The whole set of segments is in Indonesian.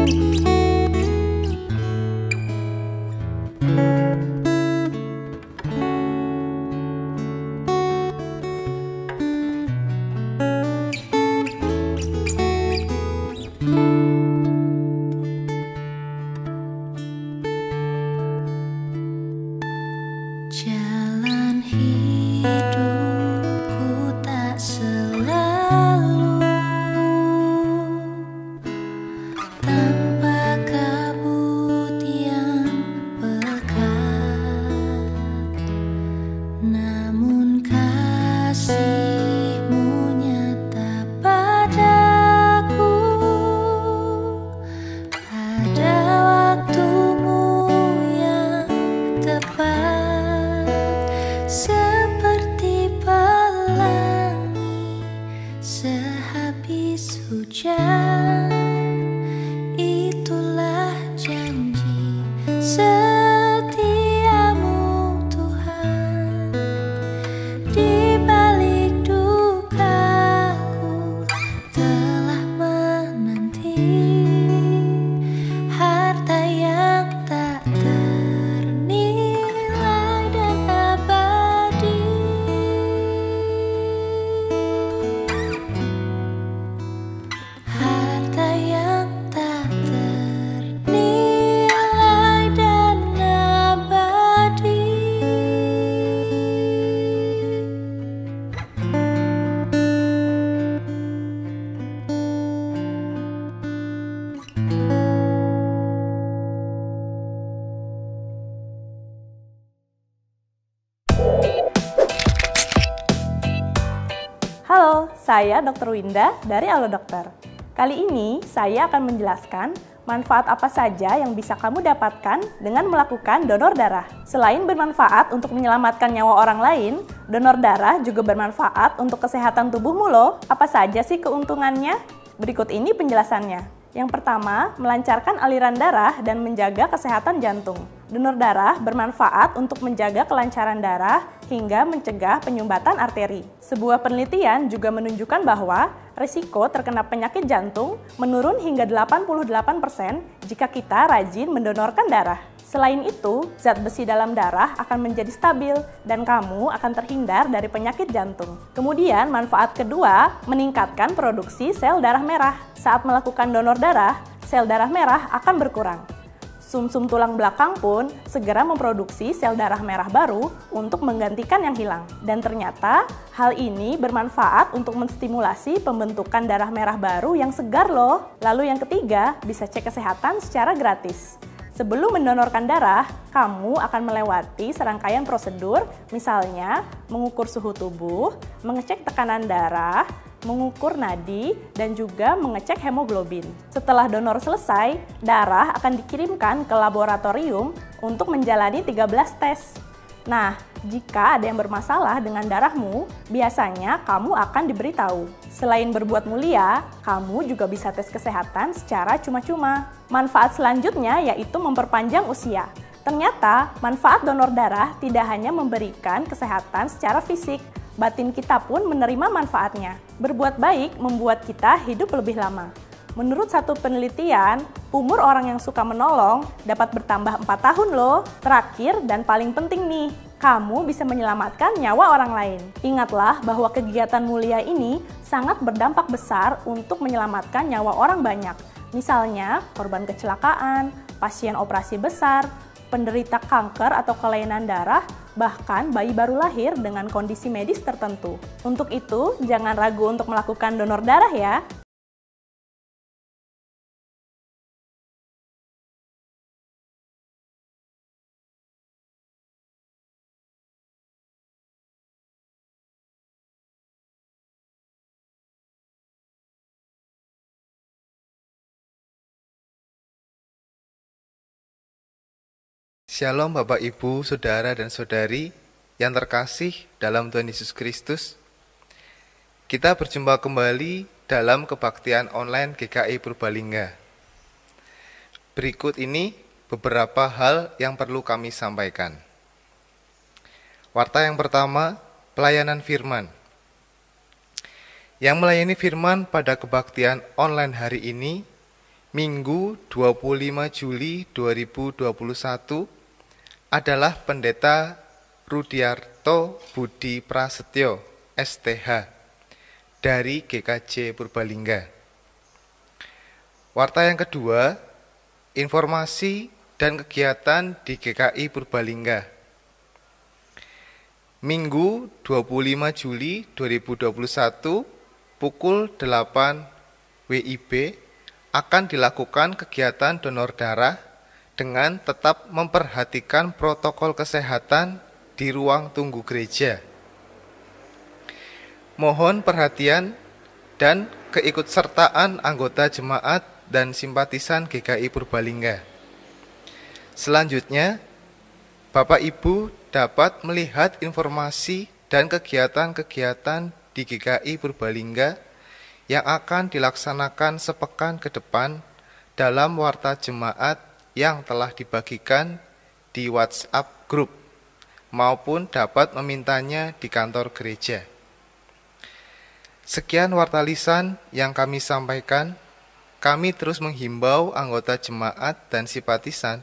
Jalan hidupku tak selalu tanpa kabut yang pekat, namun kasih-Mu nyata padaku. Pada waktu-Mu yang tepat, seperti pelangi sehabis hujan, itulah janji setia-Mu Tuhan. Di balik dukaku telah menanti harta yang tak ternilai dan abadi. Harta yang tak ternilai dan abadi. Halo, saya Dr. Winda dari Halo Dokter. Kali ini saya akan menjelaskan manfaat apa saja yang bisa kamu dapatkan dengan melakukan donor darah. Selain bermanfaat untuk menyelamatkan nyawa orang lain, donor darah juga bermanfaat untuk kesehatan tubuhmu loh. Apa saja sih keuntungannya? Berikut ini penjelasannya. Yang pertama, melancarkan aliran darah dan menjaga kesehatan jantung. Donor darah bermanfaat untuk menjaga kelancaran darah hingga mencegah penyumbatan arteri. Sebuah penelitian juga menunjukkan bahwa risiko terkena penyakit jantung menurun hingga 88% jika kita rajin mendonorkan darah. Selain itu, zat besi dalam darah akan menjadi stabil dan kamu akan terhindar dari penyakit jantung. Kemudian, manfaat kedua, meningkatkan produksi sel darah merah. Saat melakukan donor darah, sel darah merah akan berkurang. Sumsum tulang belakang pun segera memproduksi sel darah merah baru untuk menggantikan yang hilang. Dan ternyata, hal ini bermanfaat untuk menstimulasi pembentukan darah merah baru yang segar loh. Lalu yang ketiga, bisa cek kesehatan secara gratis. Sebelum mendonorkan darah, kamu akan melewati serangkaian prosedur, misalnya mengukur suhu tubuh, mengecek tekanan darah, mengukur nadi, dan juga mengecek hemoglobin. Setelah donor selesai, darah akan dikirimkan ke laboratorium untuk menjalani 13 tes. Nah, jika ada yang bermasalah dengan darahmu, biasanya kamu akan diberitahu. Selain berbuat mulia, kamu juga bisa tes kesehatan secara cuma-cuma. Manfaat selanjutnya yaitu memperpanjang usia. Ternyata, manfaat donor darah tidak hanya memberikan kesehatan secara fisik, batin kita pun menerima manfaatnya. Berbuat baik membuat kita hidup lebih lama. Menurut satu penelitian, umur orang yang suka menolong dapat bertambah 4 tahun loh. Terakhir dan paling penting nih, kamu bisa menyelamatkan nyawa orang lain. Ingatlah bahwa kegiatan mulia ini sangat berdampak besar untuk menyelamatkan nyawa orang banyak. Misalnya, korban kecelakaan, pasien operasi besar, penderita kanker atau kelainan darah, bahkan bayi baru lahir dengan kondisi medis tertentu. Untuk itu, jangan ragu untuk melakukan donor darah ya. Shalom Bapak Ibu, Saudara dan Saudari yang terkasih dalam Tuhan Yesus Kristus. Kita berjumpa kembali dalam kebaktian online GKI Purbalingga. Berikut ini beberapa hal yang perlu kami sampaikan. Warta yang pertama, pelayanan firman. Yang melayani firman pada kebaktian online hari ini, Minggu 25 Juli 2021 adalah Pendeta Rudiarto Budi Prasetyo, STH, dari GKJ Purbalingga. Warta yang kedua, informasi dan kegiatan di GKI Purbalingga. Minggu 25 Juli 2021 pukul 8 WIB akan dilakukan kegiatan donor darah dengan tetap memperhatikan protokol kesehatan di ruang tunggu gereja. Mohon perhatian dan keikutsertaan anggota jemaat dan simpatisan GKI Purbalingga. Selanjutnya, Bapak Ibu dapat melihat informasi dan kegiatan-kegiatan di GKI Purbalingga yang akan dilaksanakan sepekan ke depan dalam warta jemaat yang telah dibagikan di WhatsApp Group, maupun dapat memintanya di kantor gereja. Sekian warta lisan yang kami sampaikan. Kami terus menghimbau anggota jemaat dan simpatisan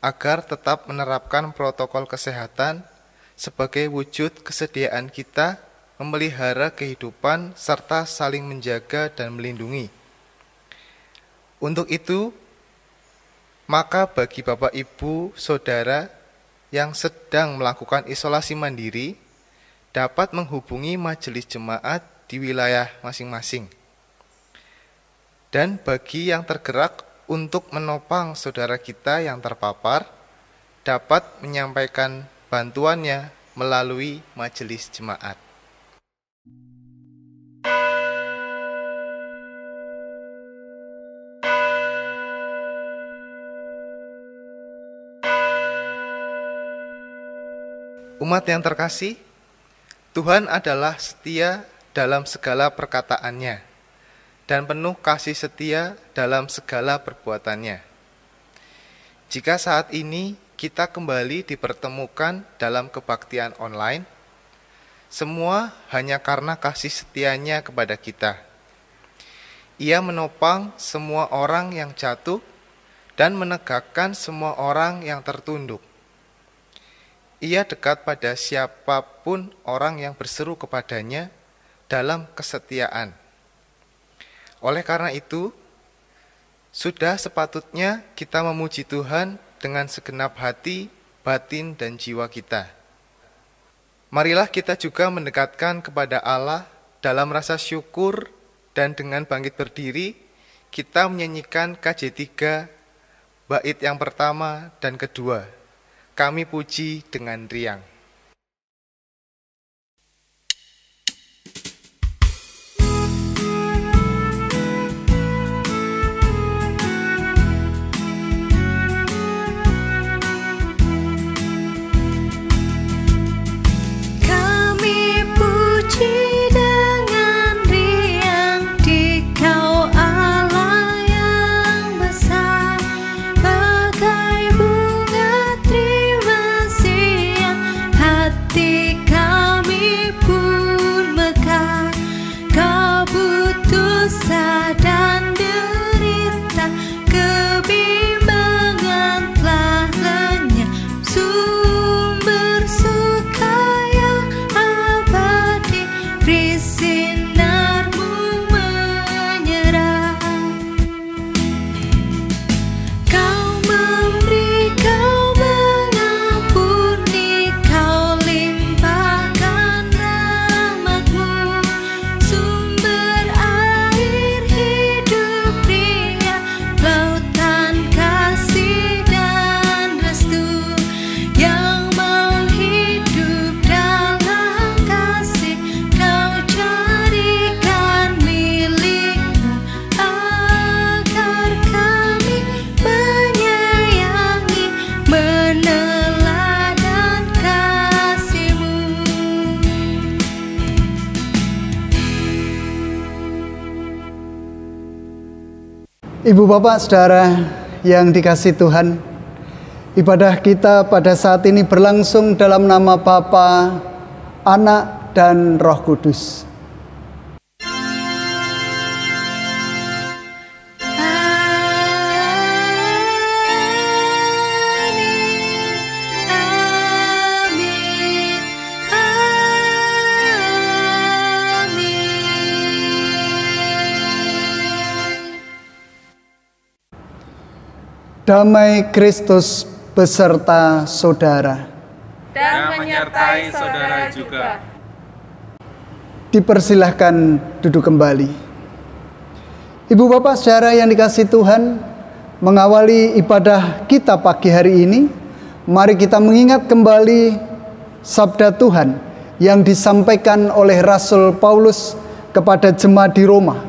agar tetap menerapkan protokol kesehatan sebagai wujud kesediaan kita memelihara kehidupan serta saling menjaga dan melindungi. Untuk itu, maka bagi Bapak Ibu Saudara yang sedang melakukan isolasi mandiri dapat menghubungi majelis jemaat di wilayah masing-masing. Dan bagi yang tergerak untuk menopang saudara kita yang terpapar, dapat menyampaikan bantuannya melalui majelis jemaat. Umat yang terkasih, Tuhan adalah setia dalam segala perkataannya dan penuh kasih setia dalam segala perbuatannya. Jika saat ini kita kembali dipertemukan dalam kebaktian online, semua hanya karena kasih setianya kepada kita. Ia menopang semua orang yang jatuh dan menegakkan semua orang yang tertunduk. Ia dekat pada siapapun orang yang berseru kepadanya dalam kesetiaan. Oleh karena itu, sudah sepatutnya kita memuji Tuhan dengan segenap hati, batin, dan jiwa kita. Marilah kita juga mendekatkan kepada Allah dalam rasa syukur, dan dengan bangkit berdiri, kita menyanyikan KJ3, bait yang pertama dan kedua. Kami puji dengan riang. Ibu bapak saudara yang dikasihi Tuhan, ibadah kita pada saat ini berlangsung dalam nama Bapa, Anak, dan Roh Kudus. Amin. Damai Kristus beserta saudara. Dan menyertai saudara juga. Dipersilahkan duduk kembali. Ibu bapak saudara yang dikasihi Tuhan, mengawali ibadah kita pagi hari ini, mari kita mengingat kembali sabda Tuhan yang disampaikan oleh Rasul Paulus kepada jemaat di Roma.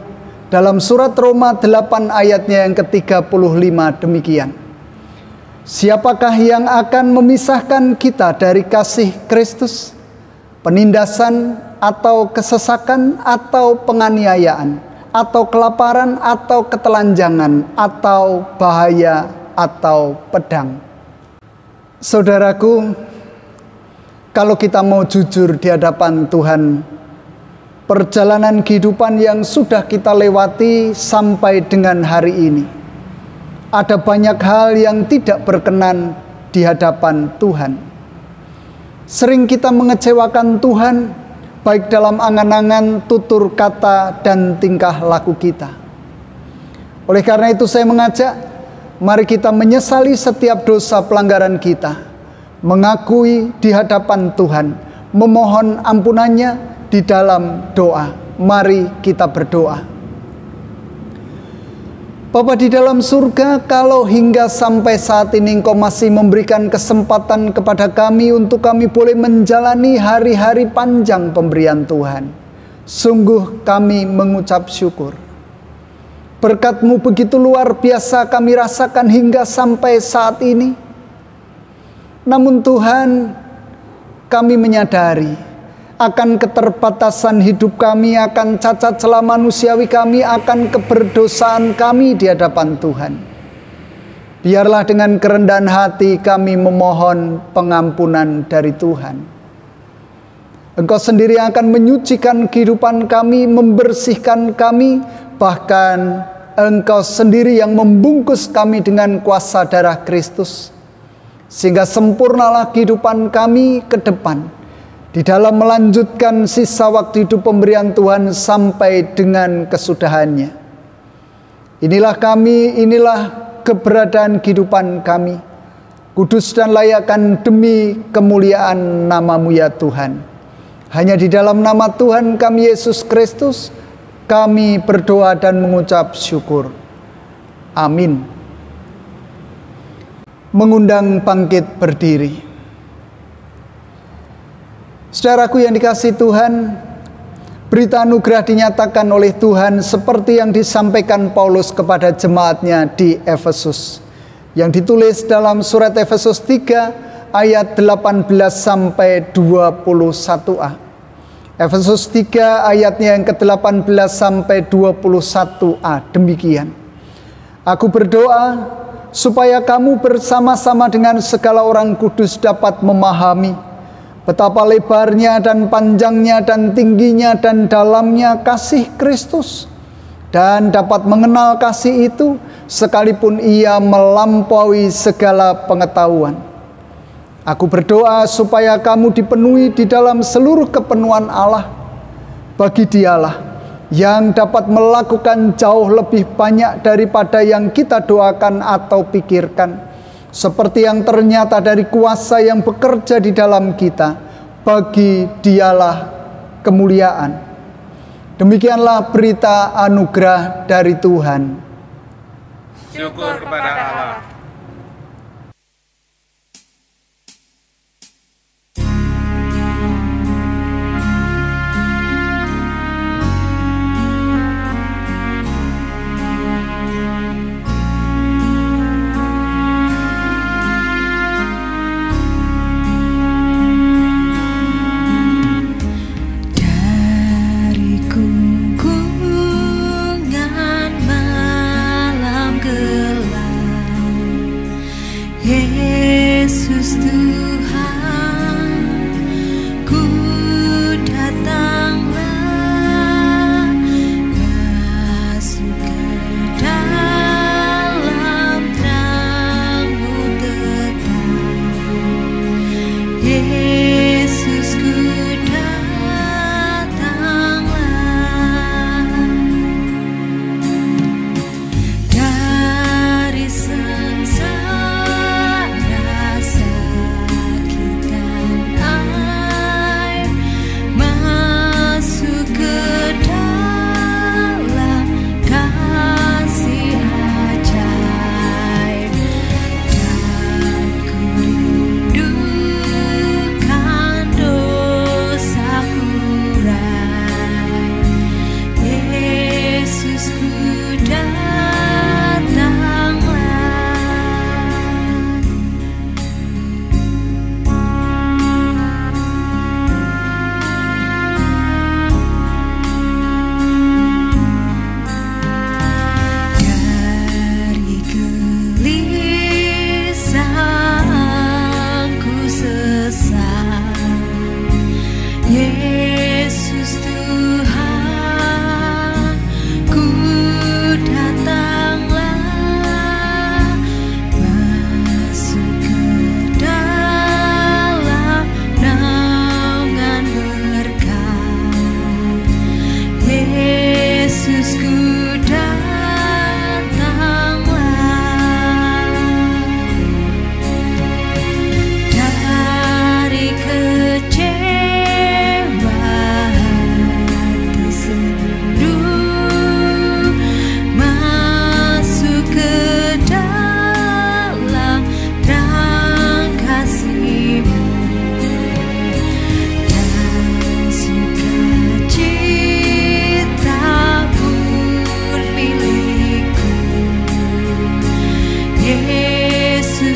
Dalam surat Roma 8 ayatnya yang ke-35 demikian. Siapakah yang akan memisahkan kita dari kasih Kristus? Penindasan atau kesesakan atau penganiayaan atau kelaparan atau ketelanjangan atau bahaya atau pedang. Saudaraku, kalau kita mau jujur di hadapan Tuhan, perjalanan kehidupan yang sudah kita lewati sampai dengan hari ini, ada banyak hal yang tidak berkenan di hadapan Tuhan. Sering kita mengecewakan Tuhan, baik dalam angan-angan, tutur kata, dan tingkah laku kita. Oleh karena itu saya mengajak, mari kita menyesali setiap dosa pelanggaran kita, mengakui di hadapan Tuhan, memohon ampunannya di dalam doa. Mari kita berdoa. Bapa di dalam surga, kalau hingga sampai saat ini Engkau masih memberikan kesempatan kepada kami untuk kami boleh menjalani hari-hari panjang pemberian Tuhan, sungguh kami mengucap syukur. Berkat-Mu begitu luar biasa kami rasakan hingga sampai saat ini. Namun Tuhan, kami menyadari akan keterbatasan hidup kami, akan cacat celah manusiawi kami, akan keberdosaan kami di hadapan Tuhan. Biarlah dengan kerendahan hati kami memohon pengampunan dari Tuhan. Engkau sendiri akan menyucikan kehidupan kami, membersihkan kami, bahkan Engkau sendiri yang membungkus kami dengan kuasa darah Kristus, sehingga sempurnalah kehidupan kami ke depan di dalam melanjutkan sisa waktu hidup pemberian Tuhan sampai dengan kesudahannya. Inilah kami, inilah keberadaan kehidupan kami, kudus dan layakkan demi kemuliaan nama-Mu ya Tuhan. Hanya di dalam nama Tuhan kami Yesus Kristus, kami berdoa dan mengucap syukur. Amin. Mengundang bangkit berdiri. Saudaraku yang dikasihi Tuhan, berita anugerah dinyatakan oleh Tuhan seperti yang disampaikan Paulus kepada jemaatnya di Efesus, yang ditulis dalam surat Efesus 3 ayat 18 sampai 21a. Efesus 3 ayatnya yang ke-18 sampai 21a demikian. Aku berdoa supaya kamu bersama-sama dengan segala orang kudus dapat memahami betapa lebarnya dan panjangnya dan tingginya dan dalamnya kasih Kristus, dan dapat mengenal kasih itu sekalipun ia melampaui segala pengetahuan. Aku berdoa supaya kamu dipenuhi di dalam seluruh kepenuhan Allah. Bagi Dialah yang dapat melakukan jauh lebih banyak daripada yang kita doakan atau pikirkan, seperti yang ternyata dari kuasa yang bekerja di dalam kita. Bagi Dialah kemuliaan. Demikianlah berita anugerah dari Tuhan. Syukur kepada Allah. Malam gelap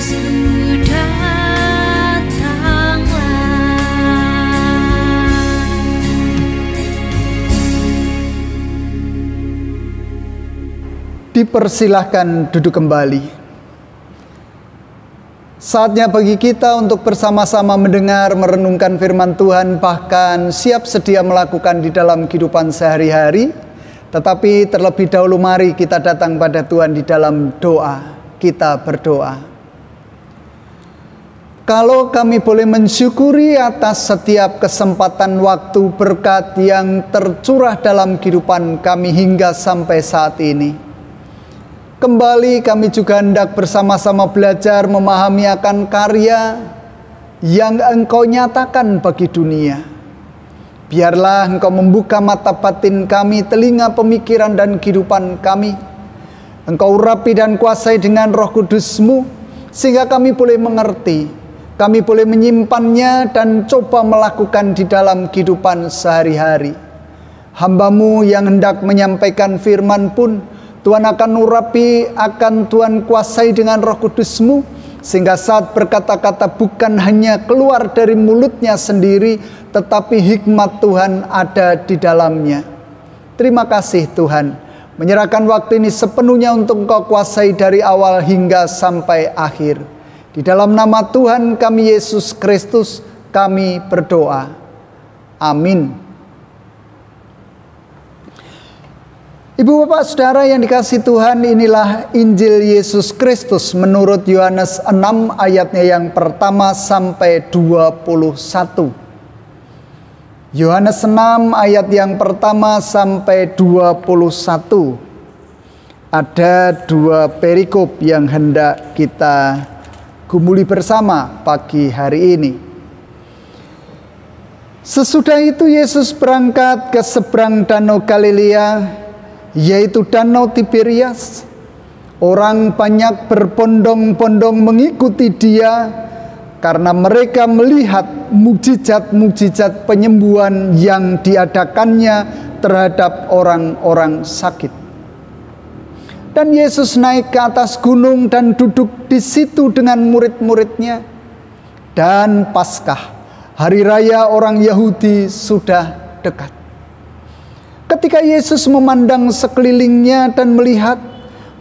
Dipersilahkan duduk kembali. Saatnya bagi kita untuk bersama-sama mendengar, merenungkan firman Tuhan, bahkan siap sedia melakukan di dalam kehidupan sehari-hari. Tetapi terlebih dahulu mari kita datang pada Tuhan di dalam doa. Kita berdoa. Kalau kami boleh mensyukuri atas setiap kesempatan waktu berkat yang tercurah dalam kehidupan kami hingga sampai saat ini. Kembali kami juga hendak bersama-sama belajar memahami akan karya yang Engkau nyatakan bagi dunia. Biarlah Engkau membuka mata batin kami, telinga pemikiran dan kehidupan kami. Engkau urapi dan kuasai dengan Roh Kudus-Mu, sehingga kami boleh mengerti, kami boleh menyimpannya dan coba melakukan di dalam kehidupan sehari-hari. Hamba-Mu yang hendak menyampaikan firman pun Tuhan akan urapi, akan Tuhan kuasai dengan Roh Kudus-Mu, sehingga saat berkata-kata bukan hanya keluar dari mulutnya sendiri, tetapi hikmat Tuhan ada di dalamnya. Terima kasih Tuhan, menyerahkan waktu ini sepenuhnya untuk Engkau kuasai dari awal hingga sampai akhir. Di dalam nama Tuhan kami Yesus Kristus kami berdoa. Amin. Ibu bapak saudara yang dikasihi Tuhan, inilah Injil Yesus Kristus menurut Yohanes 6 ayatnya yang pertama sampai 21. Yohanes 6 ayat yang pertama sampai 21. Ada dua perikop yang hendak kita gumuli bersama pagi hari ini. Sesudah itu Yesus berangkat ke seberang Danau Galilea, yaitu Danau Tiberias. Orang banyak berbondong-bondong mengikuti Dia karena mereka melihat mukjizat-mukjizat penyembuhan yang diadakannya terhadap orang-orang sakit. Dan Yesus naik ke atas gunung dan duduk di situ dengan murid-muridnya. Dan Paskah, hari raya orang Yahudi, sudah dekat. Ketika Yesus memandang sekelilingnya dan melihat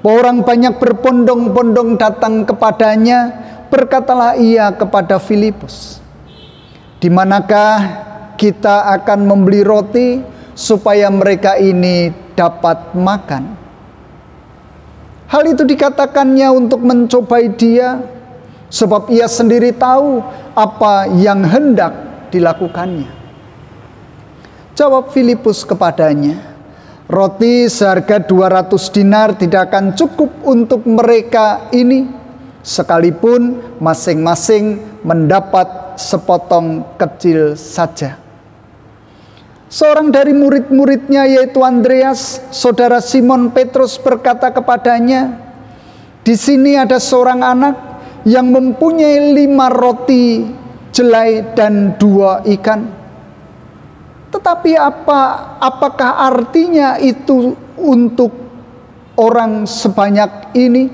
bahwa orang banyak berbondong-bondong datang kepadanya, berkatalah ia kepada Filipus, "Di manakah kita akan membeli roti supaya mereka ini dapat makan?" Hal itu dikatakannya untuk mencobai Dia, sebab ia sendiri tahu apa yang hendak dilakukannya. Jawab Filipus kepadanya, "Roti seharga 200 dinar tidak akan cukup untuk mereka ini, sekalipun masing-masing mendapat sepotong kecil saja." Seorang dari murid-muridnya yaitu Andreas, saudara Simon Petrus, berkata kepadanya, "Di sini ada seorang anak yang mempunyai 5 roti jelai dan 2 ikan. Tetapi apakah artinya itu untuk orang sebanyak ini?"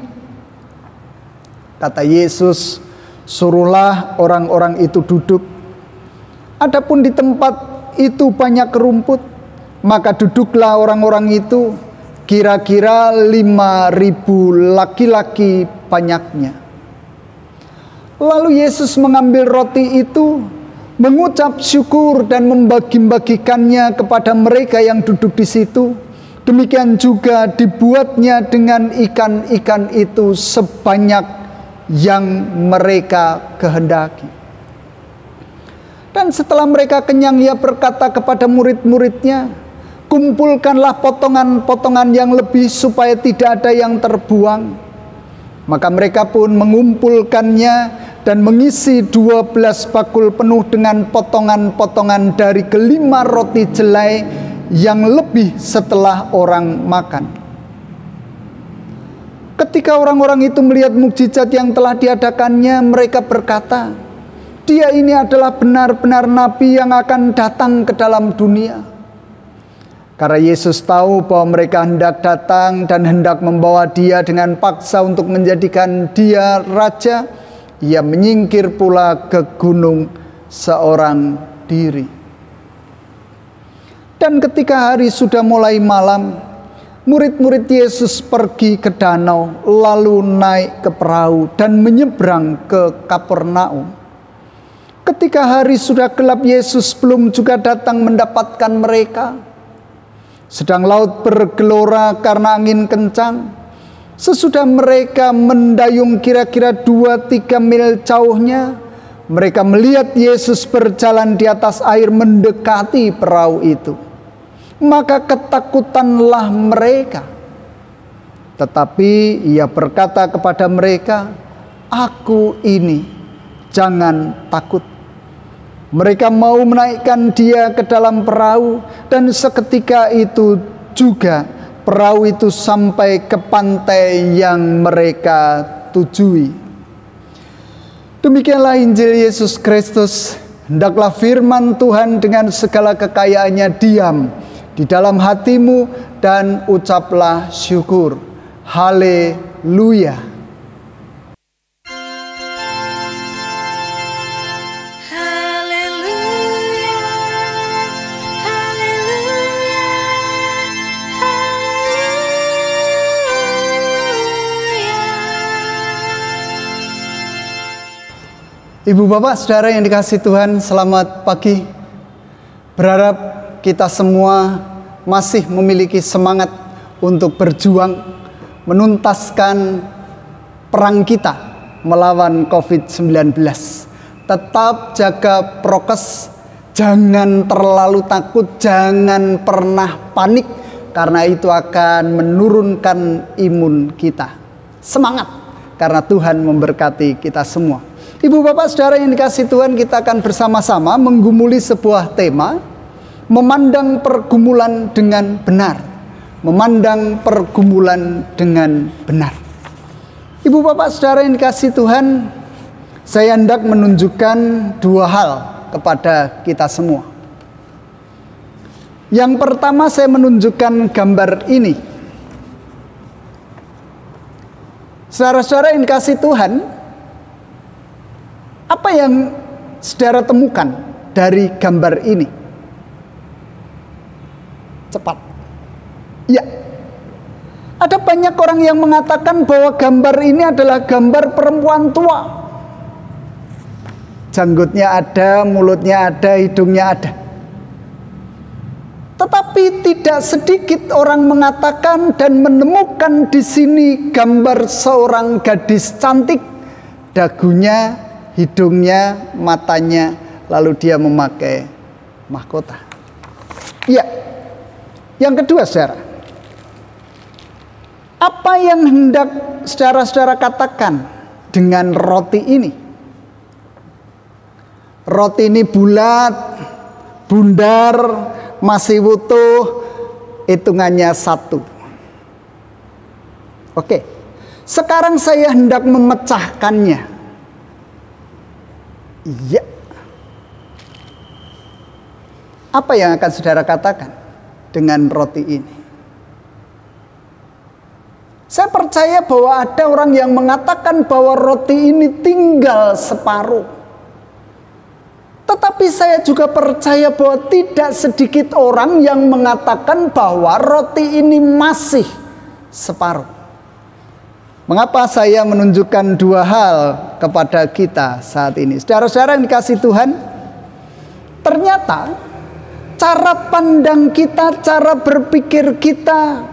Kata Yesus, "Suruhlah orang-orang itu duduk." Adapun di tempat itu banyak rumput, maka duduklah orang-orang itu, kira-kira 5.000 laki-laki banyaknya. Lalu Yesus mengambil roti itu, mengucap syukur dan membagi-bagikannya kepada mereka yang duduk di situ. Demikian juga dibuatnya dengan ikan-ikan itu sebanyak yang mereka kehendaki. Dan setelah mereka kenyang, ia berkata kepada murid-muridnya, "Kumpulkanlah potongan-potongan yang lebih supaya tidak ada yang terbuang." Maka mereka pun mengumpulkannya dan mengisi 12 bakul penuh dengan potongan-potongan dari ke-5 roti jelai yang lebih setelah orang makan. Ketika orang-orang itu melihat mukjizat yang telah diadakannya, mereka berkata, "Dia ini adalah benar-benar nabi yang akan datang ke dalam dunia." Karena Yesus tahu bahwa mereka hendak datang dan hendak membawa Dia dengan paksa untuk menjadikan Dia raja, ia menyingkir pula ke gunung seorang diri. Dan ketika hari sudah mulai malam, murid-murid Yesus pergi ke danau, lalu naik ke perahu dan menyeberang ke Kapernaum. Ketika hari sudah gelap, Yesus belum juga datang mendapatkan mereka. Sedang laut bergelora karena angin kencang. Sesudah mereka mendayung kira-kira 2-3 mil jauhnya, mereka melihat Yesus berjalan di atas air mendekati perahu itu. Maka ketakutanlah mereka. Tetapi ia berkata kepada mereka, "Aku ini, jangan takut." Mereka mau menaikkan dia ke dalam perahu, dan seketika itu juga perahu itu sampai ke pantai yang mereka tujui. Demikianlah Injil Yesus Kristus. Hendaklah firman Tuhan dengan segala kekayaannya diam di dalam hatimu, dan ucaplah syukur. Haleluya. Ibu bapak saudara yang dikasihi Tuhan, selamat pagi. Berharap kita semua masih memiliki semangat untuk berjuang menuntaskan perang kita melawan COVID-19. Tetap jaga prokes, jangan terlalu takut, jangan pernah panik, karena itu akan menurunkan imun kita. Semangat, karena Tuhan memberkati kita semua. Ibu bapak saudara yang dikasihi Tuhan, kita akan bersama-sama menggumuli sebuah tema, memandang pergumulan dengan benar. Memandang pergumulan dengan benar. Ibu bapak saudara yang dikasihi Tuhan, saya hendak menunjukkan dua hal kepada kita semua. Yang pertama, saya menunjukkan gambar ini. Saudara-saudara yang dikasihi Tuhan, apa yang saudara temukan dari gambar ini? Cepat. Ya. Ada banyak orang yang mengatakan bahwa gambar ini adalah gambar perempuan tua. Janggutnya ada, mulutnya ada, hidungnya ada. Tetapi tidak sedikit orang mengatakan dan menemukan di sini gambar seorang gadis cantik, dagunya, hidungnya, matanya, lalu dia memakai mahkota. Ya. Yang kedua, saudara, apa yang hendak saudara-saudara katakan dengan roti ini? Roti ini bulat, bundar, masih utuh, hitungannya 1. Oke, sekarang saya hendak memecahkannya. Iya. Apa yang akan saudara katakan dengan roti ini? Saya percaya bahwa ada orang yang mengatakan bahwa roti ini tinggal separuh. Tetapi saya juga percaya bahwa tidak sedikit orang yang mengatakan bahwa roti ini masih separuh. Mengapa saya menunjukkan dua hal kepada kita saat ini? Saudara-saudara yang dikasihi Tuhan, ternyata cara pandang kita, cara berpikir kita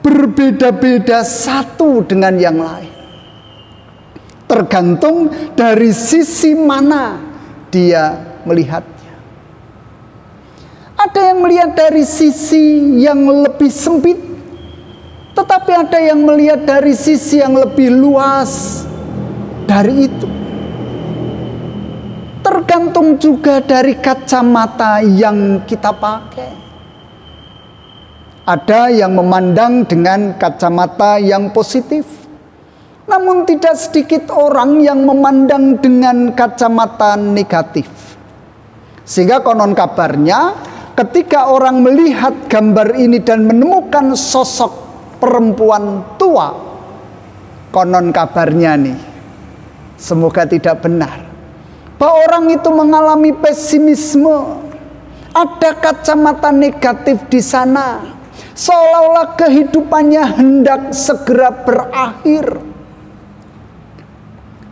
berbeda-beda satu dengan yang lain. Tergantung dari sisi mana dia melihatnya. Ada yang melihat dari sisi yang lebih sempit, tetapi ada yang melihat dari sisi yang lebih luas dari itu. Tergantung juga dari kacamata yang kita pakai. Ada yang memandang dengan kacamata yang positif, namun tidak sedikit orang yang memandang dengan kacamata negatif. Sehingga konon kabarnya ketika orang melihat gambar ini dan menemukan sosok perempuan tua, konon kabarnya nih, Semoga tidak benar. Bahwa orang itu mengalami pesimisme. Ada kacamata negatif di sana. Seolah-olah kehidupannya hendak segera berakhir.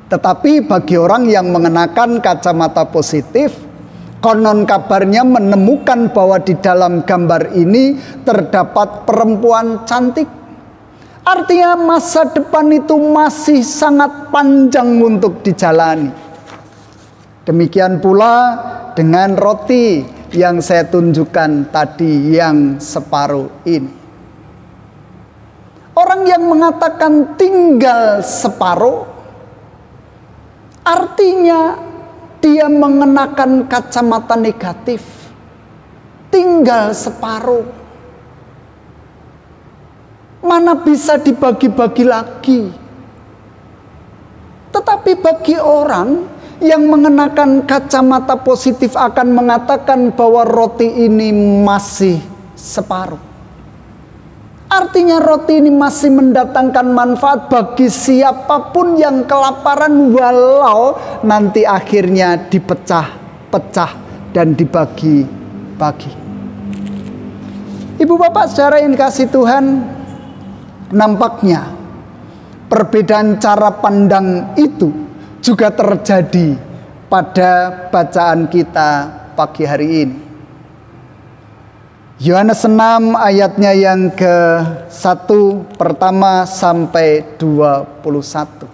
Tetapi bagi orang yang mengenakan kacamata positif, konon kabarnya menemukan bahwa di dalam gambar ini terdapat perempuan cantik. Artinya masa depan itu masih sangat panjang untuk dijalani. Demikian pula dengan roti yang saya tunjukkan tadi yang separuh ini. Orang yang mengatakan tinggal separuh, artinya dia mengenakan kacamata negatif. Tinggal separuh. Mana bisa dibagi-bagi lagi. Tetapi bagi orang yang mengenakan kacamata positif akan mengatakan bahwa roti ini masih separuh. Artinya roti ini masih mendatangkan manfaat bagi siapapun yang kelaparan, walau nanti akhirnya dipecah-pecah dan dibagi-bagi. Ibu bapak saudara yang dikasihi Tuhan, nampaknya perbedaan cara pandang itu juga terjadi pada bacaan kita pagi hari ini. Yohanes 6 ayatnya yang ke-1 pertama sampai 21.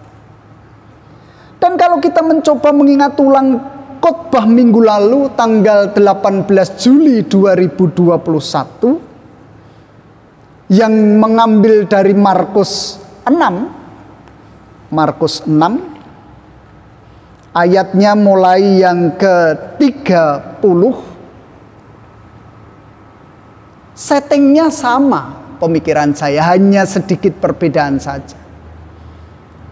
Dan kalau kita mencoba mengingat ulang khotbah minggu lalu tanggal 18 Juli 2021 yang mengambil dari Markus 6 ayatnya mulai yang ke-30. Settingnya sama pemikiran saya, hanya sedikit perbedaan saja.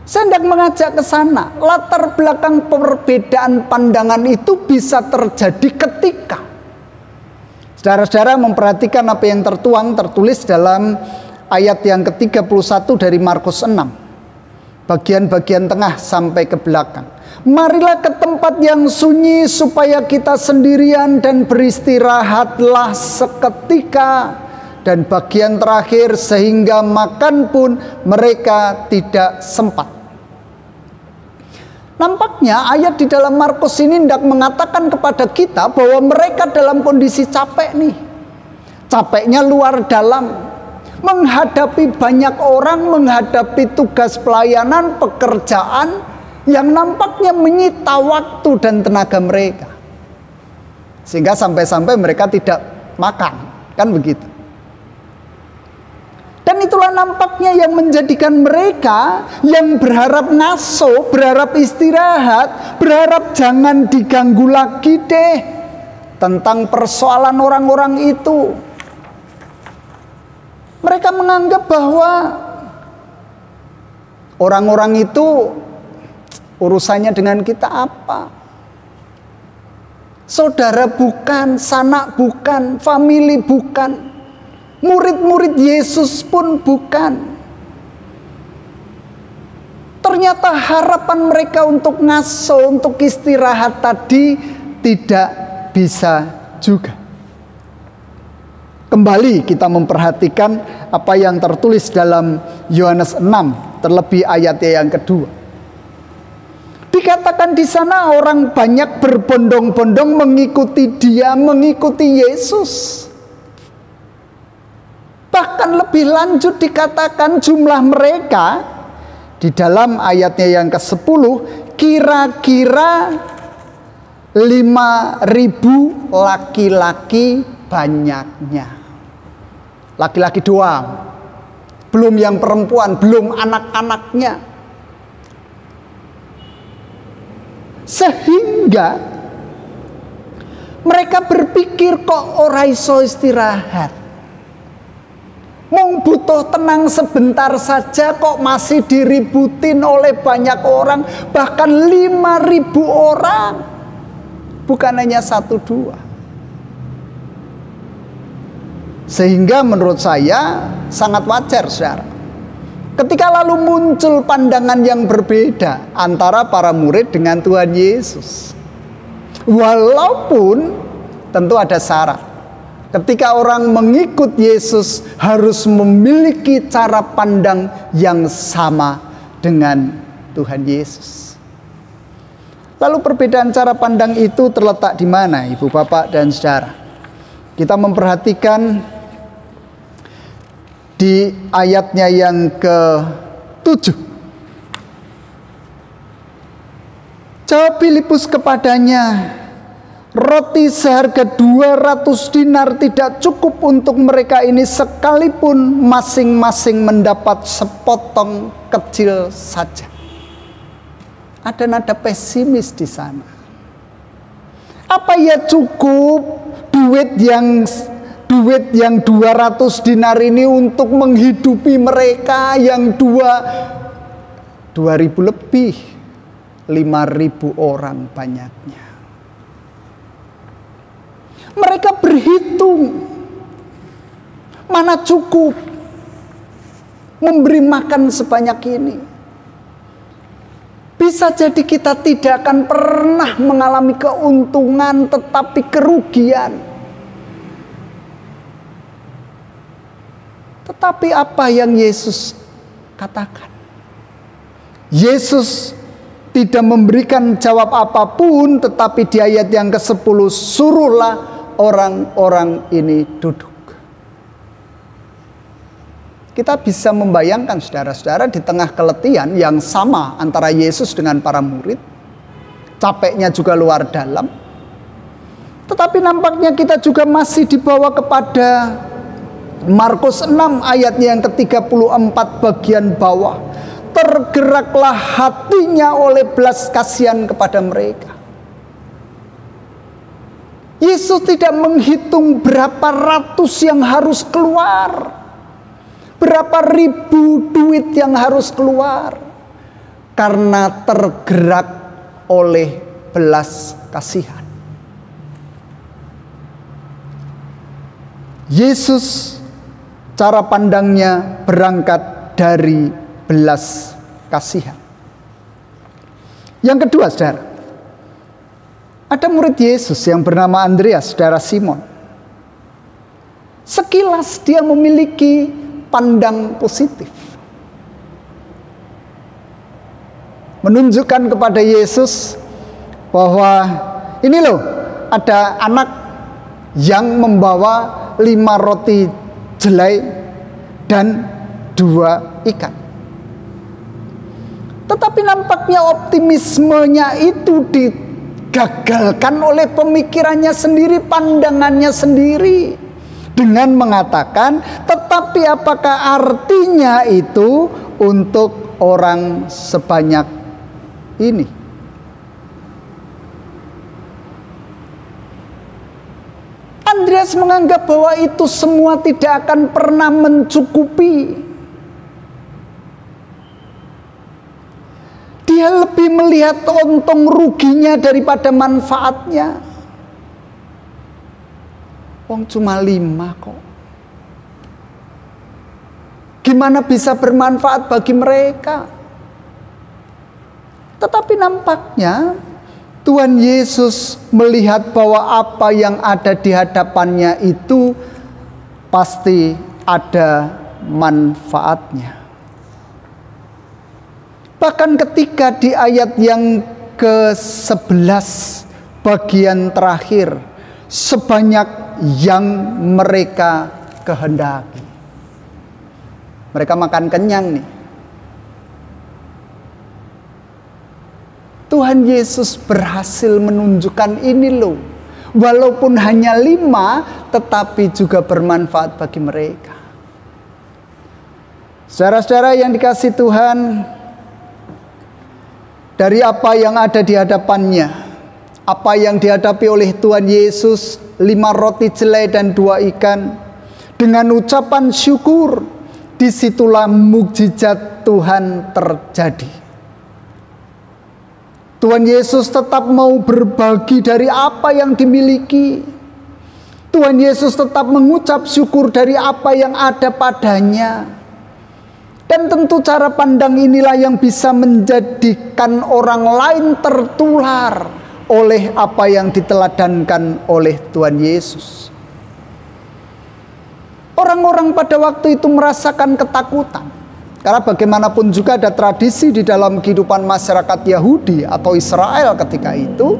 Saya hendak mengajak ke sana. Latar belakang perbedaan pandangan itu bisa terjadi ketika saudara-saudara memperhatikan apa yang tertulis dalam ayat yang ke-31 dari Markus 6. Bagian-bagian tengah sampai ke belakang. Marilah ke tempat yang sunyi supaya kita sendirian dan beristirahatlah seketika. Dan bagian terakhir, sehingga makan pun mereka tidak sempat. Nampaknya ayat di dalam Markus ini hendak mengatakan kepada kita bahwa mereka dalam kondisi capek nih. Capeknya luar dalam. Menghadapi banyak orang, menghadapi tugas pelayanan, pekerjaan yang nampaknya menyita waktu dan tenaga mereka. Sehingga sampai-sampai mereka tidak makan. Kan begitu. Dan itulah nampaknya yang menjadikan mereka yang berharap ngaso, berharap istirahat, berharap jangan diganggu lagi deh tentang persoalan orang-orang itu. Mereka menganggap bahwa orang-orang itu urusannya dengan kita apa? Saudara bukan, sanak bukan, famili bukan, murid-murid Yesus pun bukan. Ternyata harapan mereka untuk ngaso, untuk istirahat tadi tidak bisa juga. Kembali kita memperhatikan apa yang tertulis dalam Yohanes 6, terlebih ayatnya yang kedua. Dikatakan di sana orang banyak berbondong-bondong mengikuti dia, mengikuti Yesus. Bahkan lebih lanjut dikatakan jumlah mereka di dalam ayatnya yang ke-10 kira-kira 5.000 laki-laki banyaknya. Laki-laki doang. Belum yang perempuan, belum anak-anaknya. Sehingga mereka berpikir kok ora iso istirahat. Mung butuh tenang sebentar saja kok masih diributin oleh banyak orang. Bahkan 5.000 orang. Bukan hanya 1-2. Sehingga menurut saya sangat wajar saudara. Ketika lalu muncul pandangan yang berbeda antara para murid dengan Tuhan Yesus. Walaupun tentu ada syarat. Ketika orang mengikut Yesus harus memiliki cara pandang yang sama dengan Tuhan Yesus. Lalu perbedaan cara pandang itu terletak di mana, Ibu, Bapak, dan Saudara? Kita memperhatikan di ayatnya yang ke-7. Jawab Filipus kepadanya, roti seharga 200 dinar tidak cukup untuk mereka ini sekalipun masing-masing mendapat sepotong kecil saja. Ada nada pesimis di sana. Apa ya cukup duit yang 200 dinar ini untuk menghidupi mereka yang 2.000 lebih, 5.000 orang banyaknya. Mereka berhitung mana cukup memberi makan sebanyak ini. Bisa jadi kita tidak akan pernah mengalami keuntungan tetapi kerugian. Tetapi apa yang Yesus katakan? Yesus tidak memberikan jawab apapun, tetapi di ayat yang ke-10, suruhlah orang-orang ini duduk. Kita bisa membayangkan saudara-saudara di tengah keletihan yang sama antara Yesus dengan para murid. Capeknya juga luar dalam. Tetapi nampaknya kita juga masih dibawa kepada Markus 6 ayatnya yang ke-34 bagian bawah. Tergeraklah hatinya oleh belas kasihan kepada mereka. Yesus tidak menghitung berapa ratus yang harus keluar, berapa ribu duit yang harus keluar, karena tergerak oleh belas kasihan. Yesus cara pandangnya berangkat dari belas kasihan. Yang kedua, saudara, ada murid Yesus yang bernama Andreas, saudara Simon. Sekilas dia memiliki pandang positif, menunjukkan kepada Yesus bahwa ini loh, ada anak yang membawa 5 roti jelai dan 2 ikan. Tetapi nampaknya optimismenya itu digagalkan oleh pemikirannya sendiri, pandangannya sendiri, dengan mengatakan, tetapi apakah artinya itu untuk orang sebanyak ini? Andreas menganggap bahwa itu semua tidak akan pernah mencukupi. Dia lebih melihat untung ruginya daripada manfaatnya. Wong cuma 5 kok. Gimana bisa bermanfaat bagi mereka? Tetapi nampaknya Tuhan Yesus melihat bahwa apa yang ada di hadapannya itu pasti ada manfaatnya. Bahkan ketika di ayat yang ke-11 bagian terakhir, sebanyak yang mereka kehendaki. Mereka makan kenyang nih. Tuhan Yesus berhasil menunjukkan ini loh. Walaupun hanya 5, tetapi juga bermanfaat bagi mereka. Saudara-saudara yang dikasihi Tuhan, dari apa yang ada di hadapannya, apa yang dihadapi oleh Tuhan Yesus, 5 roti jelai dan 2 ikan, dengan ucapan syukur, disitulah mukjizat Tuhan terjadi. Tuhan Yesus tetap mau berbagi dari apa yang dimiliki. Tuhan Yesus tetap mengucap syukur dari apa yang ada padanya. Dan tentu cara pandang inilah yang bisa menjadikan orang lain tertular oleh apa yang diteladankan oleh Tuhan Yesus. Orang-orang pada waktu itu merasakan ketakutan. Karena bagaimanapun juga ada tradisi di dalam kehidupan masyarakat Yahudi atau Israel ketika itu.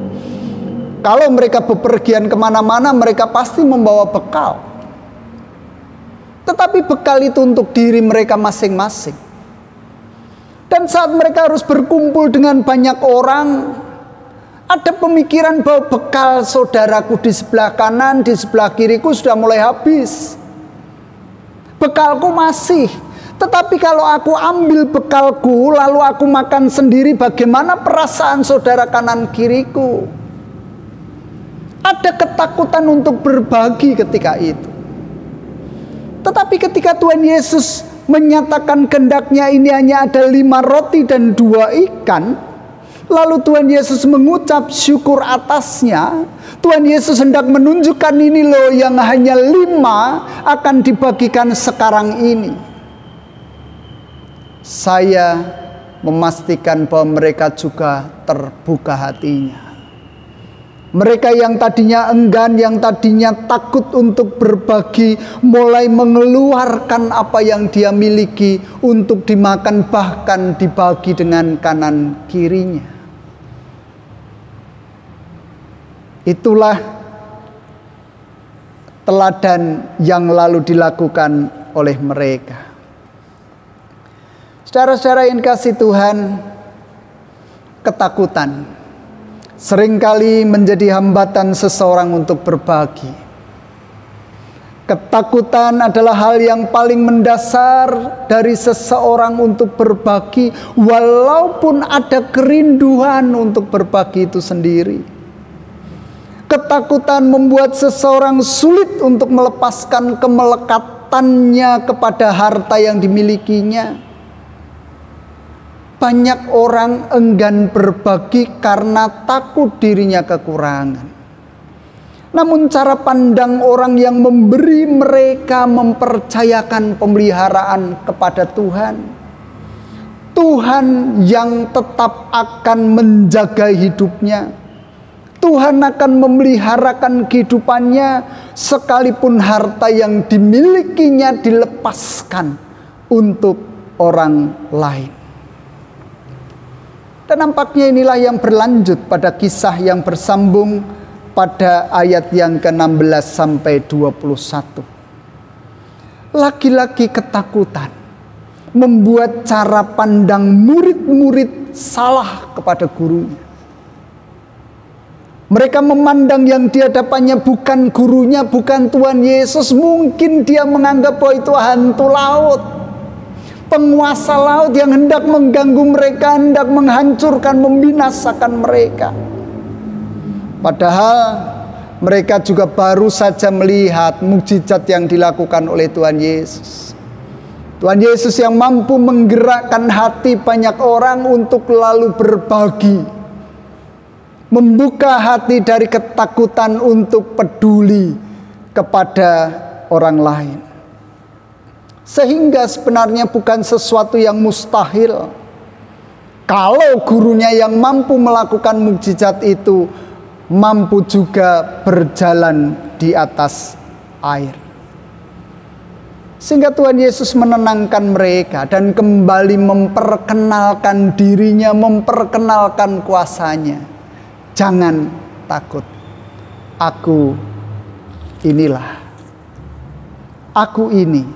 Kalau mereka bepergian kemana-mana, mereka pasti membawa bekal. Tetapi bekal itu untuk diri mereka masing-masing. Dan saat mereka harus berkumpul dengan banyak orang, ada pemikiran bahwa bekal saudaraku di sebelah kanan, di sebelah kiriku sudah mulai habis. Bekalku masih. Tetapi kalau aku ambil bekalku, lalu aku makan sendiri, bagaimana perasaan saudara kanan kiriku? Ada ketakutan untuk berbagi ketika itu. Tetapi ketika Tuhan Yesus menyatakan kehendaknya ini hanya ada 5 roti dan 2 ikan, lalu Tuhan Yesus mengucap syukur atasnya, Tuhan Yesus hendak menunjukkan ini loh yang hanya 5 akan dibagikan sekarang ini. Saya memastikan bahwa mereka juga terbuka hatinya. Mereka yang tadinya enggan, yang tadinya takut untuk berbagi, mulai mengeluarkan apa yang dia miliki untuk dimakan, bahkan dibagi dengan kanan kirinya. Itulah teladan yang lalu dilakukan oleh mereka. Saudara-saudara yang kasih Tuhan, ketakutan seringkali menjadi hambatan seseorang untuk berbagi. Ketakutan adalah hal yang paling mendasar dari seseorang untuk berbagi, walaupun ada kerinduan untuk berbagi itu sendiri. Ketakutan membuat seseorang sulit untuk melepaskan kemelekatannya kepada harta yang dimilikinya. Banyak orang enggan berbagi karena takut dirinya kekurangan. Namun cara pandang orang yang memberi mereka mempercayakan pemeliharaan kepada Tuhan. Tuhan yang tetap akan menjaga hidupnya. Tuhan akan memeliharakan kehidupannya sekalipun harta yang dimilikinya dilepaskan untuk orang lain. Dan nampaknya inilah yang berlanjut pada kisah yang bersambung pada ayat yang ke-16 sampai 21. Lagi-lagi ketakutan membuat cara pandang murid-murid salah kepada gurunya. Mereka memandang yang di hadapannya bukan gurunya, bukan Tuhan Yesus. Mungkin dia menganggap bahwa itu hantu laut, penguasa laut yang hendak mengganggu mereka, hendak menghancurkan, membinasakan mereka. Padahal mereka juga baru saja melihat mukjizat yang dilakukan oleh Tuhan Yesus. Tuhan Yesus yang mampu menggerakkan hati banyak orang untuk lalu berbagi, membuka hati dari ketakutan untuk peduli kepada orang lain. Sehingga sebenarnya bukan sesuatu yang mustahil kalau gurunya yang mampu melakukan mukjizat itu mampu juga berjalan di atas air. Sehingga Tuhan Yesus menenangkan mereka dan kembali memperkenalkan dirinya, memperkenalkan kuasanya. Jangan takut, aku inilah, aku ini.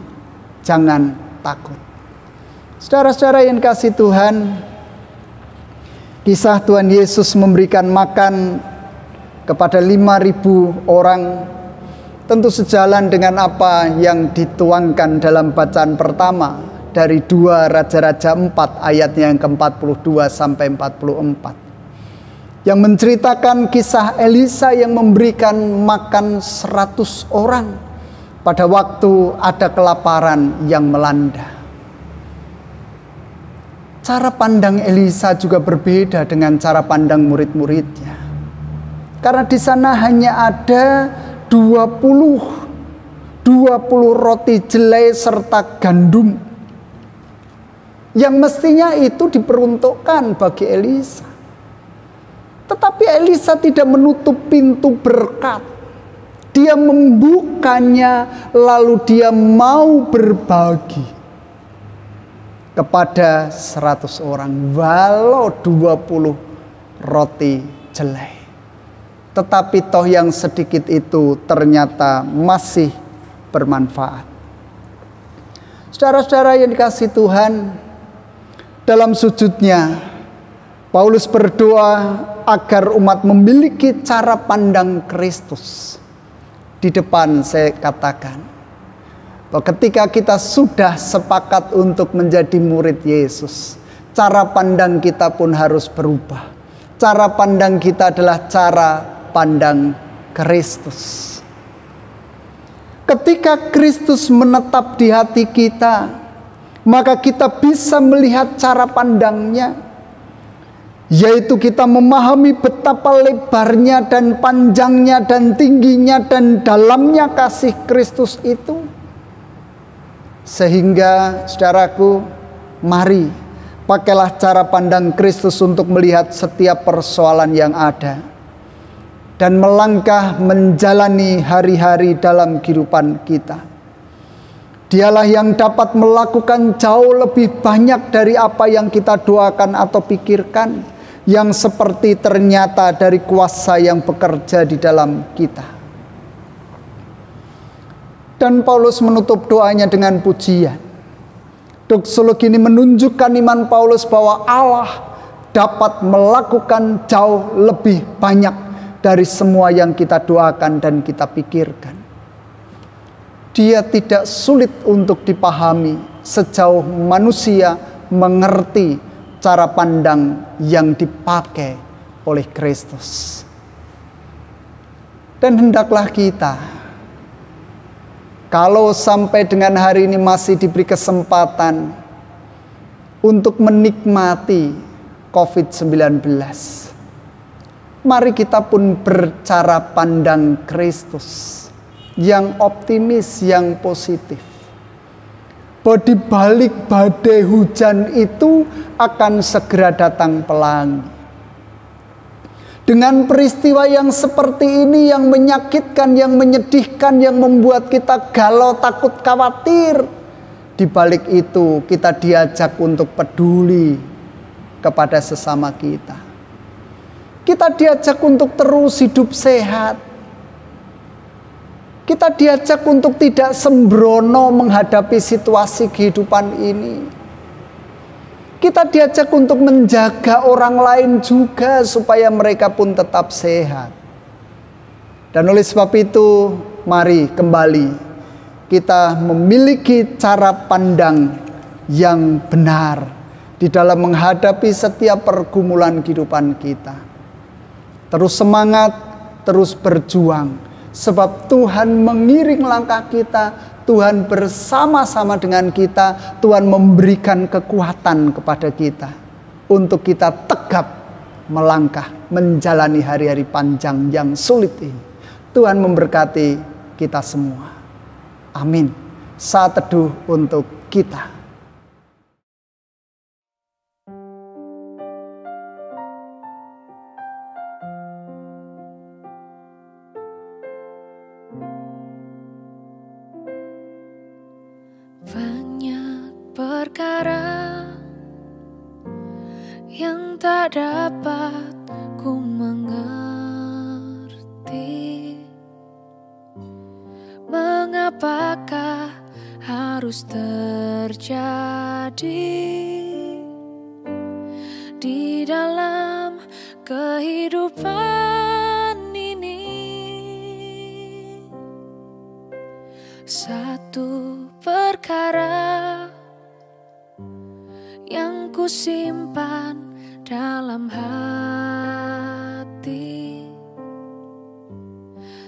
Jangan takut. Saudara-saudara yang kasih Tuhan, kisah Tuhan Yesus memberikan makan kepada 5.000 orang tentu sejalan dengan apa yang dituangkan dalam bacaan pertama dari 2 Raja-Raja 4 ayatnya yang ke-42 sampai 44, yang menceritakan kisah Elisa yang memberikan makan 100 orang pada waktu ada kelaparan yang melanda. Cara pandang Elisa juga berbeda dengan cara pandang murid-muridnya. Karena di sana hanya ada 20 roti jelai serta gandum. yang mestinya itu diperuntukkan bagi Elisa. Tetapi Elisa tidak menutup pintu berkat. Dia membukanya, lalu dia mau berbagi kepada 100 orang, walau 20 roti jelai. Tetapi toh yang sedikit itu ternyata masih bermanfaat. Saudara-saudara yang dikasihi Tuhan, dalam sujudnya Paulus berdoa agar umat memiliki cara pandang Kristus. Di depan saya katakan bahwa ketika kita sudah sepakat untuk menjadi murid Yesus, cara pandang kita pun harus berubah. Cara pandang kita adalah cara pandang Kristus. Ketika Kristus menetap di hati kita, maka kita bisa melihat cara pandangnya, yaitu kita memahami betapa lebarnya dan panjangnya dan tingginya dan dalamnya kasih Kristus itu. Sehingga saudaraku, mari pakailah cara pandang Kristus untuk melihat setiap persoalan yang ada dan melangkah menjalani hari-hari dalam kehidupan kita. Dialah yang dapat melakukan jauh lebih banyak dari apa yang kita doakan atau pikirkan, yang seperti ternyata dari kuasa yang bekerja di dalam kita. Dan Paulus menutup doanya dengan pujian. Doksologi ini menunjukkan iman Paulus bahwa Allah dapat melakukan jauh lebih banyak dari semua yang kita doakan dan kita pikirkan. Dia tidak sulit untuk dipahami sejauh manusia mengerti cara pandang yang dipakai oleh Kristus. Dan hendaklah kita, kalau sampai dengan hari ini masih diberi kesempatan untuk menikmati COVID-19, mari kita pun bercara pandang Kristus yang optimis, yang positif. Bahwa di balik badai hujan itu akan segera datang pelangi. Dengan peristiwa yang seperti ini, yang menyakitkan, yang menyedihkan, yang membuat kita galau, takut, khawatir, di balik itu kita diajak untuk peduli kepada sesama kita. Kita diajak untuk terus hidup sehat. Kita diajak untuk tidak sembrono menghadapi situasi kehidupan ini. Kita diajak untuk menjaga orang lain juga supaya mereka pun tetap sehat. Dan oleh sebab itu, mari kembali kita memiliki cara pandang yang benar di dalam menghadapi setiap pergumulan kehidupan kita. Terus semangat, terus berjuang. Sebab Tuhan mengiring langkah kita, Tuhan bersama-sama dengan kita, Tuhan memberikan kekuatan kepada kita untuk kita tegap melangkah menjalani hari-hari panjang yang sulit ini. Tuhan memberkati kita semua. Amin. Saat teduh untuk kita. Banyak perkara yang tak dapat ku mengerti. Mengapakah harus terjadi di dalam kehidupan ini? Satu perkara yang ku simpan dalam hati,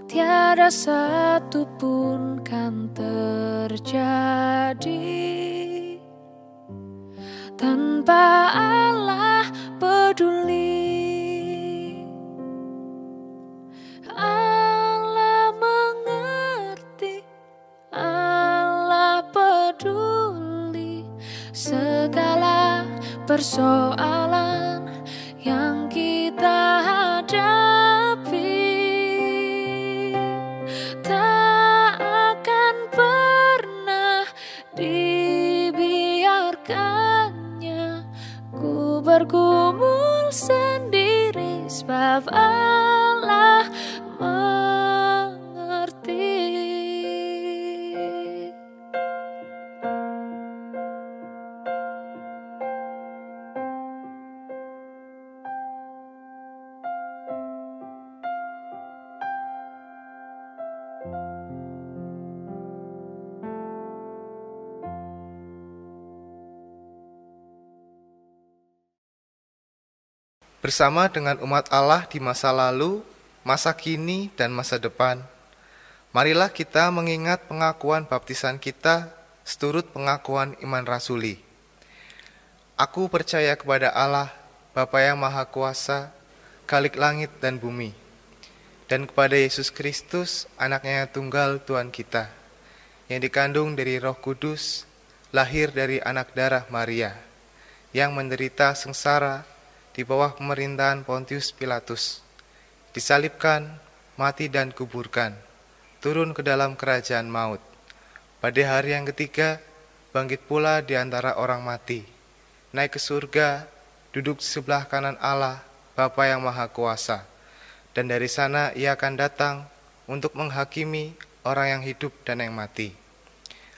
tiada satu pun kan terjadi tanpa Allah peduli. Allah mengerti, Allah peduli segala persoalan yang kita hadapi, tak akan pernah dibiarkannya ku bergumul sendiri, sebab Allah mengerti. Bersama dengan umat Allah di masa lalu, masa kini, dan masa depan, marilah kita mengingat pengakuan baptisan kita seturut pengakuan iman rasuli. Aku percaya kepada Allah, Bapa yang Maha Kuasa, Khalik langit dan bumi, dan kepada Yesus Kristus, anaknya yang tunggal Tuhan kita, yang dikandung dari Roh Kudus, lahir dari anak darah Maria, yang menderita sengsara di bawah pemerintahan Pontius Pilatus, disalibkan, mati dan kuburkan, turun ke dalam kerajaan maut. Pada hari yang ketiga, bangkit pula di antara orang mati, naik ke surga, duduk di sebelah kanan Allah, Bapa yang Maha Kuasa, dan dari sana ia akan datang untuk menghakimi orang yang hidup dan yang mati.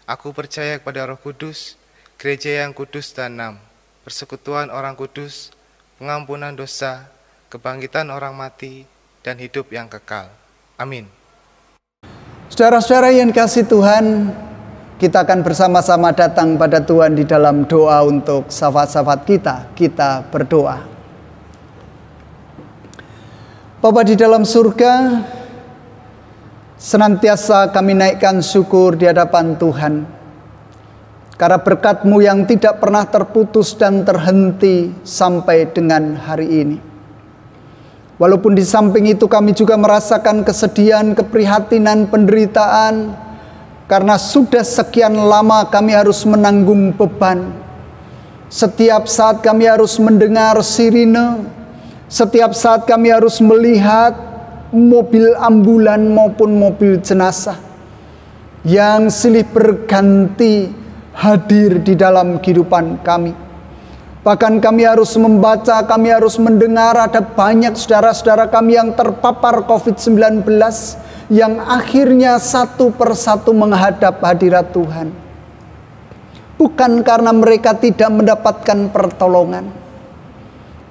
Aku percaya kepada Roh Kudus, gereja yang kudus dan enam, persekutuan orang kudus, pengampunan dosa, kebangkitan orang mati, dan hidup yang kekal. Amin. Saudara-saudara yang kasih Tuhan, kita akan bersama-sama datang pada Tuhan di dalam doa untuk sahabat-sahabat kita. Kita berdoa. Bapa di dalam surga, senantiasa kami naikkan syukur di hadapan Tuhan, karena berkat-Mu yang tidak pernah terputus dan terhenti sampai dengan hari ini. Walaupun di samping itu kami juga merasakan kesedihan, keprihatinan, penderitaan, karena sudah sekian lama kami harus menanggung beban. Setiap saat kami harus mendengar sirine, setiap saat kami harus melihat mobil ambulan maupun mobil jenazah yang silih berganti hadir di dalam kehidupan kami. Bahkan kami harus membaca, kami harus mendengar ada banyak saudara-saudara kami yang terpapar COVID-19 yang akhirnya satu persatu menghadap hadirat Tuhan. Bukan karena mereka tidak mendapatkan pertolongan,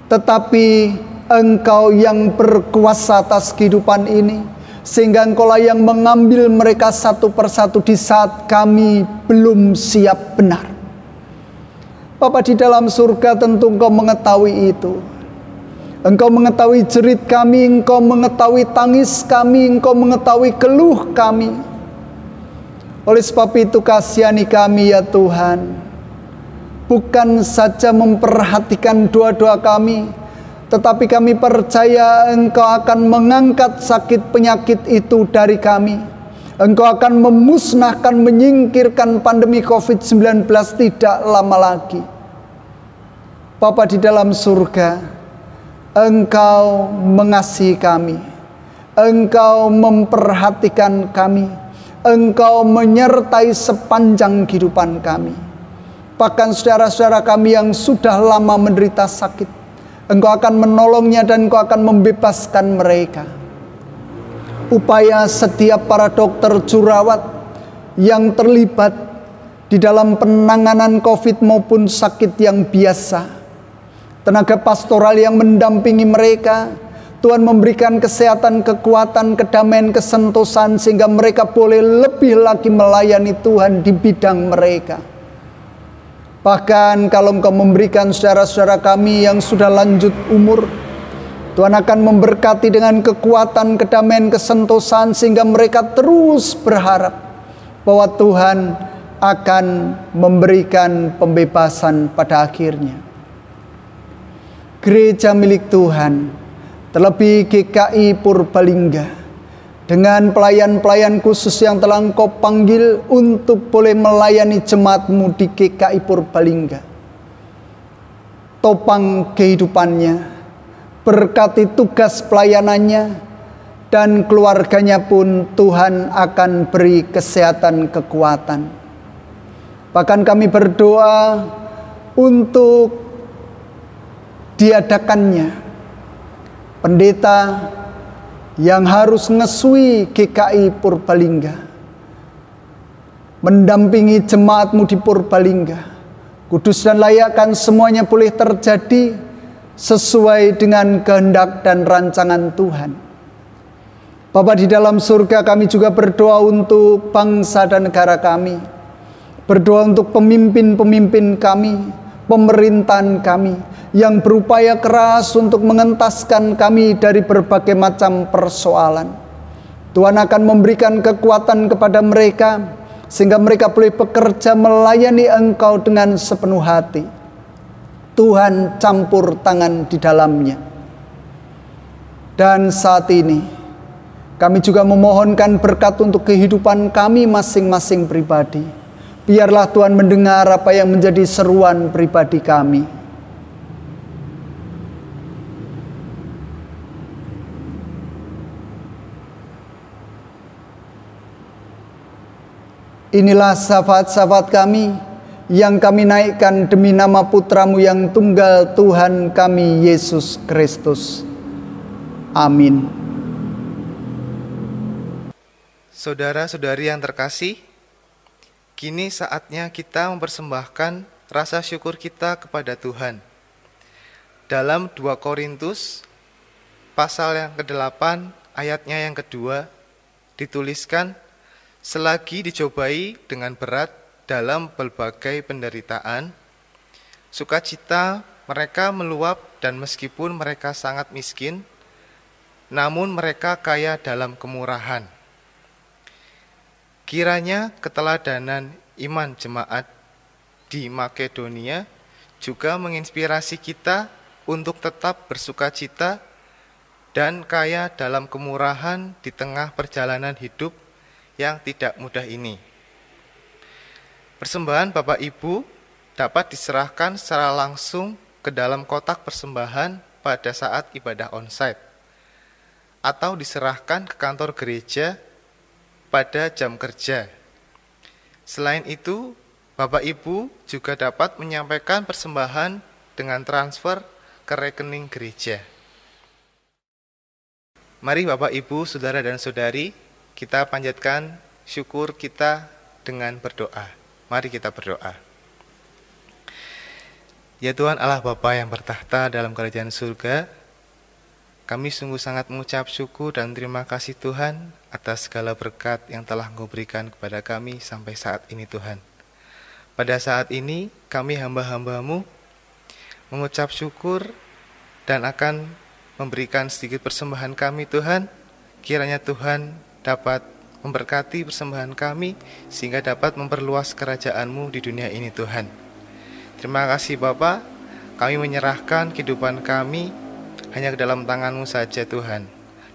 tetapi Engkau yang berkuasa atas kehidupan ini, sehingga Engkaulah yang mengambil mereka satu persatu di saat kami belum siap benar. Bapa di dalam surga, tentu Engkau mengetahui itu. Engkau mengetahui jerit kami, Engkau mengetahui tangis kami, Engkau mengetahui keluh kami. Oleh sebab itu kasihani kami ya Tuhan. Bukan saja memperhatikan doa-doa kami, tetapi kami percaya Engkau akan mengangkat sakit penyakit itu dari kami. Engkau akan memusnahkan, menyingkirkan pandemi COVID-19 tidak lama lagi. Bapa di dalam surga, Engkau mengasihi kami, Engkau memperhatikan kami, Engkau menyertai sepanjang kehidupan kami. Bahkan saudara-saudara kami yang sudah lama menderita sakit, Engkau akan menolongnya dan Engkau akan membebaskan mereka. Upaya setiap para dokter jurawat yang terlibat di dalam penanganan COVID maupun sakit yang biasa, tenaga pastoral yang mendampingi mereka, Tuhan memberikan kesehatan, kekuatan, kedamaian, kesentosan, sehingga mereka boleh lebih lagi melayani Tuhan di bidang mereka. Bahkan kalau Engkau memberikan saudara-saudara kami yang sudah lanjut umur, Tuhan akan memberkati dengan kekuatan, kedamaian, kesentosan, sehingga mereka terus berharap bahwa Tuhan akan memberikan pembebasan pada akhirnya. Gereja milik Tuhan, terlebih GKI Purbalingga, dengan pelayan-pelayan khusus yang telah Engkau panggil untuk boleh melayani jemaat-Mu di GKI Purbalingga. topang kehidupannya, berkati tugas pelayanannya, dan keluarganya pun Tuhan akan beri kesehatan kekuatan. Bahkan kami berdoa untuk diadakannya pendeta yang harus ngesui GKI Purbalingga, mendampingi jemaatmu di Purbalingga. Kudus dan layakkan semuanya boleh terjadi sesuai dengan kehendak dan rancangan Tuhan. Bapa di dalam surga, kami juga berdoa untuk bangsa dan negara kami. Berdoa untuk pemimpin-pemimpin kami, pemerintahan kami, yang berupaya keras untuk mengentaskan kami dari berbagai macam persoalan. Tuhan akan memberikan kekuatan kepada mereka, sehingga mereka boleh bekerja melayani Engkau dengan sepenuh hati. Tuhan campur tangan di dalamnya. Dan saat ini, kami juga memohonkan berkat untuk kehidupan kami masing-masing pribadi. Biarlah Tuhan mendengar apa yang menjadi seruan pribadi kami. Inilah syafaat-syafaat kami yang kami naikkan demi nama Putramu yang tunggal, Tuhan kami Yesus Kristus. Amin. Saudara-saudari yang terkasih, kini saatnya kita mempersembahkan rasa syukur kita kepada Tuhan. Dalam 2 Korintus pasal yang ke-8 ayatnya yang kedua dituliskan, selagi dicobai dengan berat dalam berbagai penderitaan, sukacita mereka meluap, dan meskipun mereka sangat miskin, namun mereka kaya dalam kemurahan. Kiranya keteladanan iman jemaat di Makedonia juga menginspirasi kita untuk tetap bersukacita dan kaya dalam kemurahan di tengah perjalanan hidup yang tidak mudah ini. Persembahan Bapak Ibu dapat diserahkan secara langsung ke dalam kotak persembahan pada saat ibadah onsite, atau diserahkan ke kantor gereja pada jam kerja. Selain itu, Bapak Ibu juga dapat menyampaikan persembahan dengan transfer ke rekening gereja. Mari Bapak Ibu, saudara dan saudari, kita panjatkan syukur kita dengan berdoa. Mari kita berdoa. Ya Tuhan Allah Bapa yang bertahta dalam kerajaan surga, kami sungguh sangat mengucap syukur dan terima kasih Tuhan atas segala berkat yang telah Engkau berikan kepada kami sampai saat ini Tuhan. Pada saat ini kami hamba-hamba-Mu mengucap syukur dan akan memberikan sedikit persembahan kami Tuhan. Kiranya Tuhan dapat memberkati persembahan kami sehingga dapat memperluas kerajaan-Mu di dunia ini Tuhan. Terima kasih Bapa, kami menyerahkan kehidupan kami hanya ke dalam tangan-Mu saja Tuhan.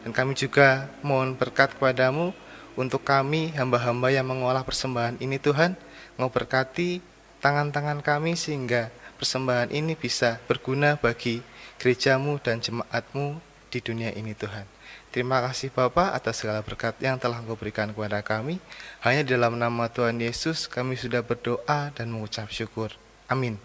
Dan kami juga mohon berkat kepada-Mu untuk kami hamba-hamba yang mengolah persembahan ini Tuhan. Engkau berkati tangan-tangan kami sehingga persembahan ini bisa berguna bagi gereja-Mu dan jemaat-Mu di dunia ini Tuhan. Terima kasih Bapa atas segala berkat yang telah Engkau berikan kepada kami. Hanya dalam nama Tuhan Yesus kami sudah berdoa dan mengucap syukur. Amin.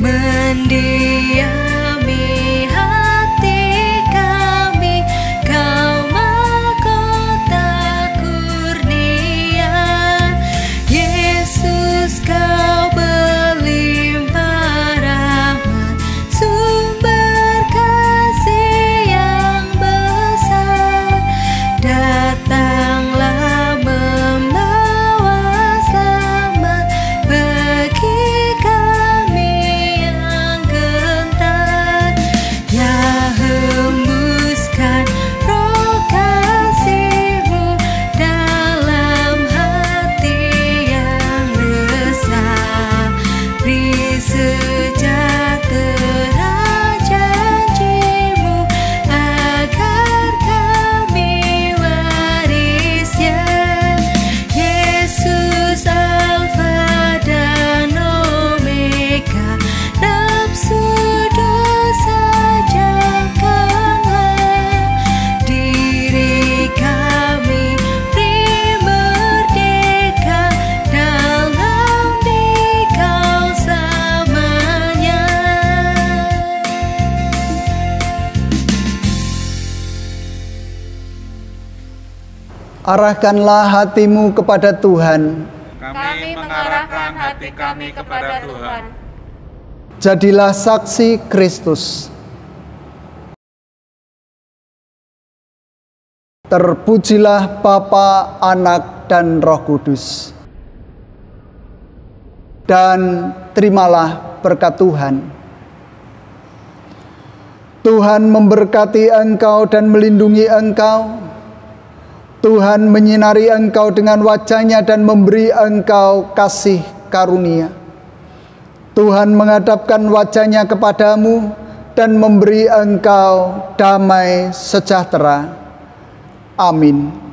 Mendiami Arahkanlah hatimu kepada Tuhan. Kami mengarahkan hati kami kepada Tuhan. Jadilah saksi Kristus. Terpujilah Bapa, Anak, dan Roh Kudus. Dan terimalah berkat Tuhan. Tuhan memberkati engkau dan melindungi engkau. Tuhan menyinari engkau dengan wajah-Nya dan memberi engkau kasih karunia. Tuhan menghadapkan wajah-Nya kepadamu dan memberi engkau damai sejahtera. Amin.